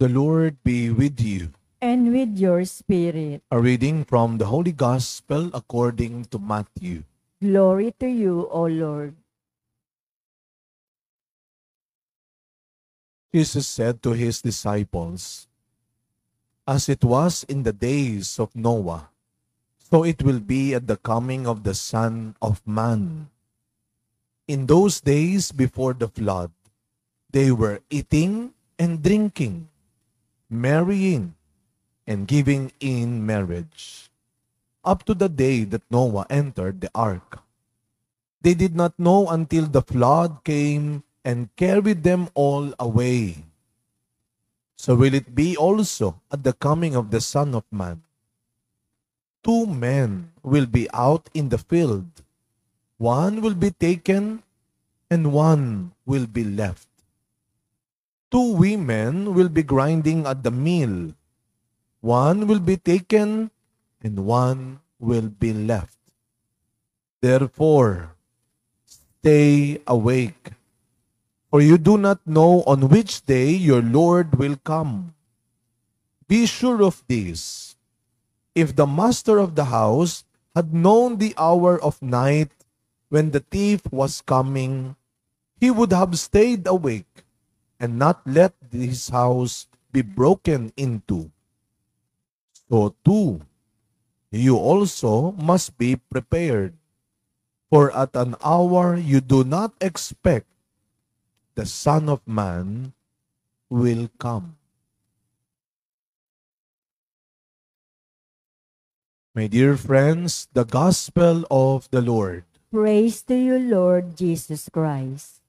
The Lord be with you. And with your spirit. A reading from the Holy Gospel according to Matthew. Glory to you, O Lord. Jesus said to his disciples, "As it was in the days of Noah, so it will be at the coming of the Son of Man. In those days before the flood, they were eating and drinking, marrying and giving in marriage, up to the day that Noah entered the ark. They did not know until the flood came and carried them all away. So will it be also at the coming of the Son of Man. 2 men will be out in the field. One will be taken and one will be left. 2 women will be grinding at the mill. One will be taken and one will be left. Therefore, stay awake, for you do not know on which day your Lord will come. Be sure of this. If the master of the house had known the hour of night when the thief was coming, he would have stayed awake and not let his house be broken into. So too, you also must be prepared, for at an hour you do not expect, the Son of Man will come." My dear friends, the Gospel of the Lord. Praise to you, Lord Jesus Christ.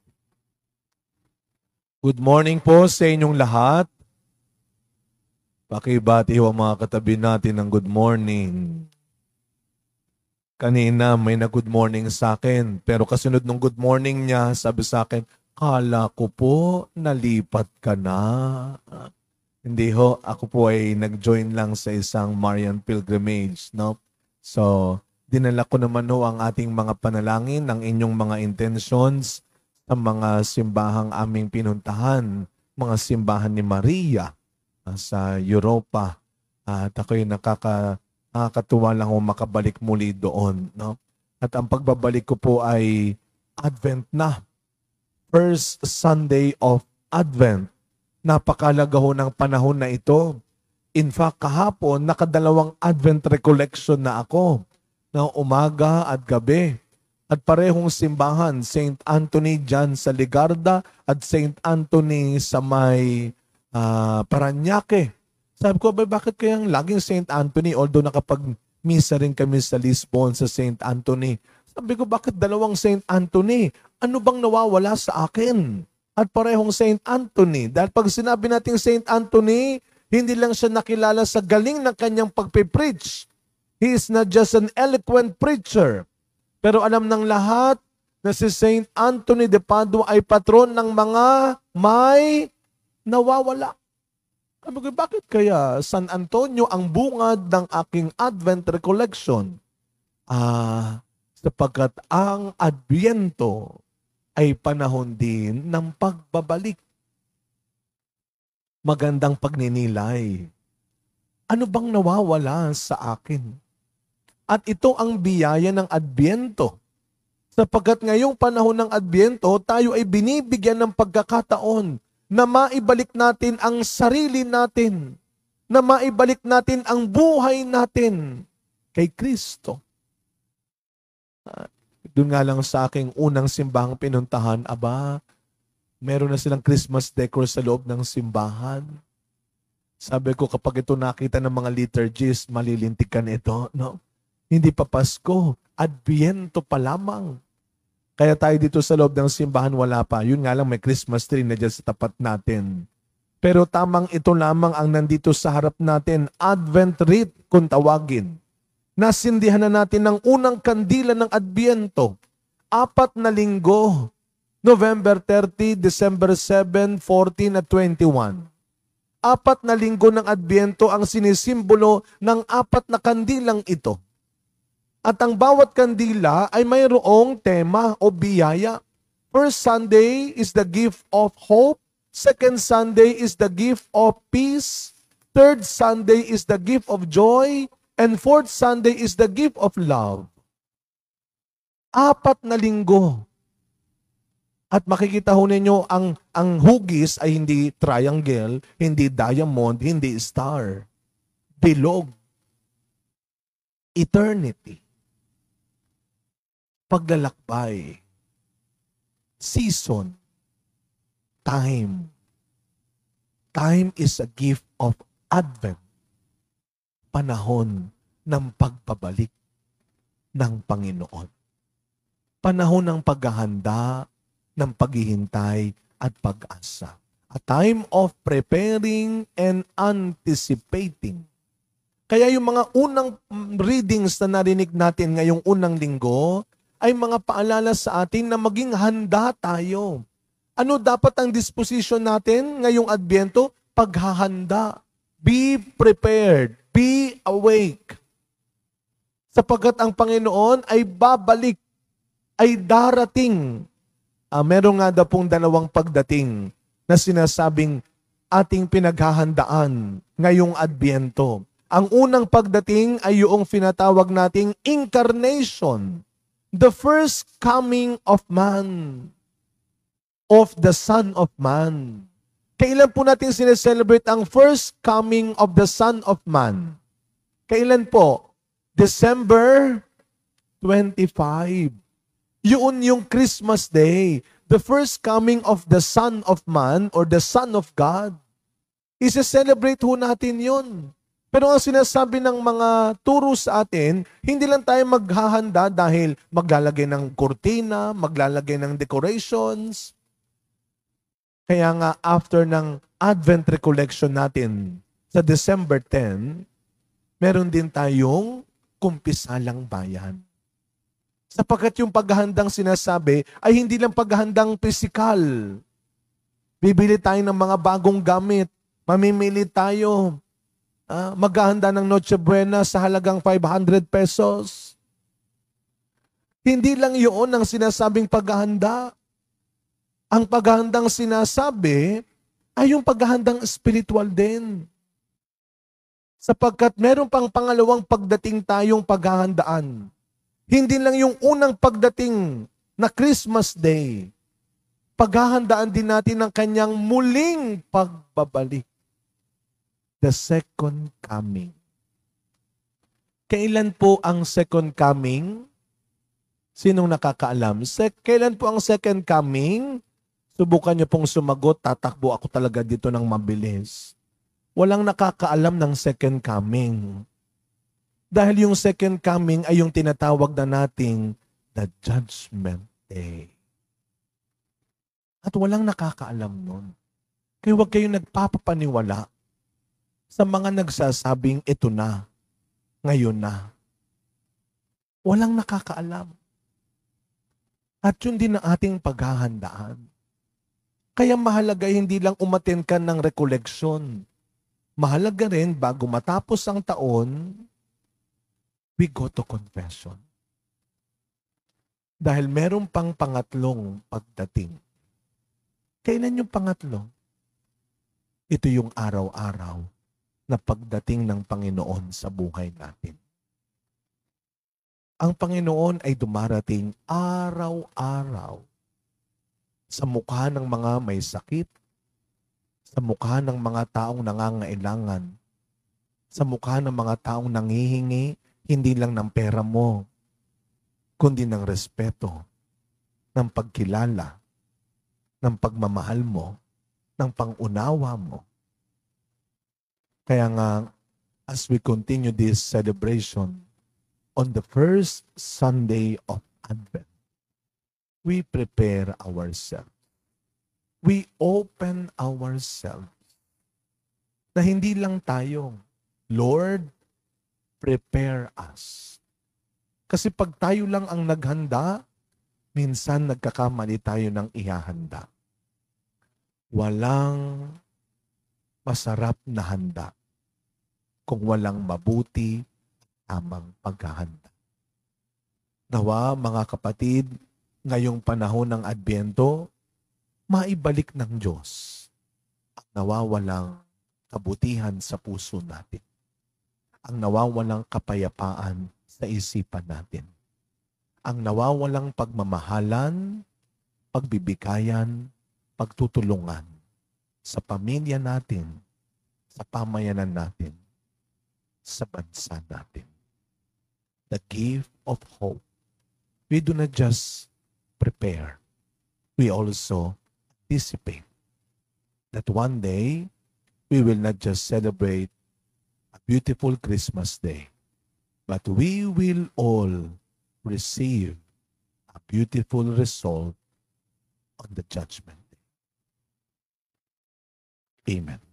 Good morning po sa inyong lahat. Pakibati ho ang mga katabi natin ng good morning. Kanina may na-good morning sa akin, pero kasunod ng good morning niya, sabi sa akin, "Kala ko po nalipat ka na." Hindi ho, ako po ay nag-join lang sa isang Marian pilgrimage, no? So, dinala ko naman ho ang ating mga panalangin, ang inyong mga intentions sa mga simbahang aming pinuntahan, mga simbahan ni Maria sa Europa. At ako'y nakakatuwa lang kung makabalik muli doon, no? At ang pagbabalik ko po ay Advent na. First Sunday of Advent. Napakalaga ho ng panahon na ito. In fact, kahapon, nakadalawang Advent recollection na ako ng umaga at gabi. At parehong simbahan, St. Anthony dyan sa Ligarda at St. Anthony sa may Parañaque. Sabi ko, bakit kayang laging St. Anthony? Although nakapag-misa rin kami sa Lisbon sa St. Anthony. Sabi ko, bakit dalawang St. Anthony? Ano bang nawawala sa akin? At parehong St. Anthony. Dahil pag sinabi natin St. Anthony, hindi lang siya nakilala sa galing ng kanyang pagpipreach. He is not just an eloquent preacher. Pero alam ng lahat na si St. Anthony de Padua ay patron ng mga may nawawala. Sabi ko, bakit kaya San Antonio ang bungad ng aking Advent recollection? Sapagkat ang Adbyento ay panahon din ng pagbabalik. Magandang pagninilay. Ano bang nawawala sa akin? At ito ang biyaya ng Adbyento. Sapagkat ngayong panahon ng Adbyento, tayo ay binibigyan ng pagkakataon na maibalik natin ang sarili natin, na maibalik natin ang buhay natin kay Kristo. Doon nga lang sa aking unang simbahang pinuntahan, meron na silang Christmas decor sa loob ng simbahan. Sabi ko, kapag ito nakita ng mga liturgies, malilintikan ito, no? Hindi pa Pasko, Adbyento pa lamang. Kaya tayo dito sa loob ng simbahan, wala pa. Yun nga lang, may Christmas tree na dyan sa tapat natin. Pero tamang ito lamang ang nandito sa harap natin, Advent wreath kung tawagin. Nasindihan na natin ng unang kandila ng Adbyento. 4 na linggo, November 30, December 7, 14 at 21. 4 na linggo ng Adbyento ang sinisimbolo ng 4 na kandilang ito. At ang bawat kandila ay mayroong tema o biyaya. First Sunday is the gift of hope. Second Sunday is the gift of peace. Third Sunday is the gift of joy. And fourth Sunday is the gift of love. 4 na linggo. At makikita ho ninyo, ang hugis ay hindi triangle, hindi diamond, hindi star. Bilog. Eternity. Paglalakbay. Season. Time. Time is a gift of Advent. Panahon ng pagbabalik ng Panginoon. Panahon ng paghahanda, ng paghihintay at pag-asa. A time of preparing and anticipating. Kaya yung mga unang readings na narinig natin ngayong unang linggo ay mga paalala sa atin na maging handa tayo. Ano dapat ang disposition natin ngayong Adbyento? Paghahanda. Be prepared. Be awake. Sapagkat ang Panginoon ay babalik, ay darating. Meron nga daw pong 2 pagdating na sinasabing ating pinaghahandaan ngayong Adbyento. Ang unang pagdating ay yung finatawag nating incarnation. The first coming of man. Of the Son of Man. Kailan po natin sineselebrate ang first coming of the Son of Man? Kailan po? December 25. Yun yung Christmas Day. The first coming of the Son of Man or the Son of God. Isa-celebrate ho natin yun. Pero ang sinasabi ng mga turo sa atin, hindi lang tayo maghahanda dahil maglalagay ng kurtina, maglalagay ng decorations. Kaya nga after ng Advent Recollection natin sa December 10, meron din tayong kumpisalang bayan. Sapagkat yung paghahandang sinasabi ay hindi lang paghahandang pisikal. Bibili tayo ng mga bagong gamit. Mamimili tayo. Maghahanda ng Noche Buena sa halagang 500 pesos. Hindi lang yun ang sinasabing paghahanda. Ang paghahandang sinasabi ay yung paghahandang spiritual din. Sapagkat meron pang pangalawang pagdating tayong paghahandaan. Hindi lang yung unang pagdating na Christmas Day. Paghahandaan din natin ang kanyang muling pagbabalik. The second coming. Kailan po ang second coming? Sinong nakakaalam? Kailan po ang second coming? Subukan niyo pong sumagot, tatakbo ako talaga dito ng mabilis. Walang nakakaalam ng second coming. Dahil yung second coming ay yung tinatawag na nating the Judgment Day. At walang nakakaalam nun. Kaya huwag kayong nagpapapaniwala sa mga nagsasabing ito na, ngayon na. Walang nakakaalam. At yun din ang ating paghahandaan. Kaya mahalaga hindi lang umattend ka ng recollection. Mahalaga rin bago matapos ang taon, we go to confession. Dahil meron pang pangatlong pagdating. Kailan yung pangatlo? Ito yung araw-araw na pagdating ng Panginoon sa buhay natin. Ang Panginoon ay dumarating araw-araw sa mukha ng mga may sakit, sa mukha ng mga taong nangangailangan, sa mukha ng mga taong nanghihingi, hindi lang ng pera mo, kundi ng respeto, ng pagkilala, ng pagmamahal mo, ng pangunawa mo. Kaya nga, as we continue this celebration, on the first Sunday of Advent, we prepare ourselves. We open ourselves. Na hindi lang tayo, Lord, prepare us. Kasi pag tayo lang ang naghanda, minsan nagkakamali tayo ng ihahanda. Walang masarap na handa kung walang mabuti tamang paghahanda. Nawa, mga kapatid, ngayong panahon ng Adbyento, maibalik ng Diyos nawawalang kabutihan sa puso natin, ang nawawalang kapayapaan sa isipan natin, ang nawawalang pagmamahalan, pagbibigayan, pagtutulungan sa pamilya natin, sa pamayanan natin, sa bansa natin. The gift of hope. We do not just prepare, we also anticipate that one day we will not just celebrate a beautiful Christmas day, but we will all receive a beautiful result on the judgment day. Amen.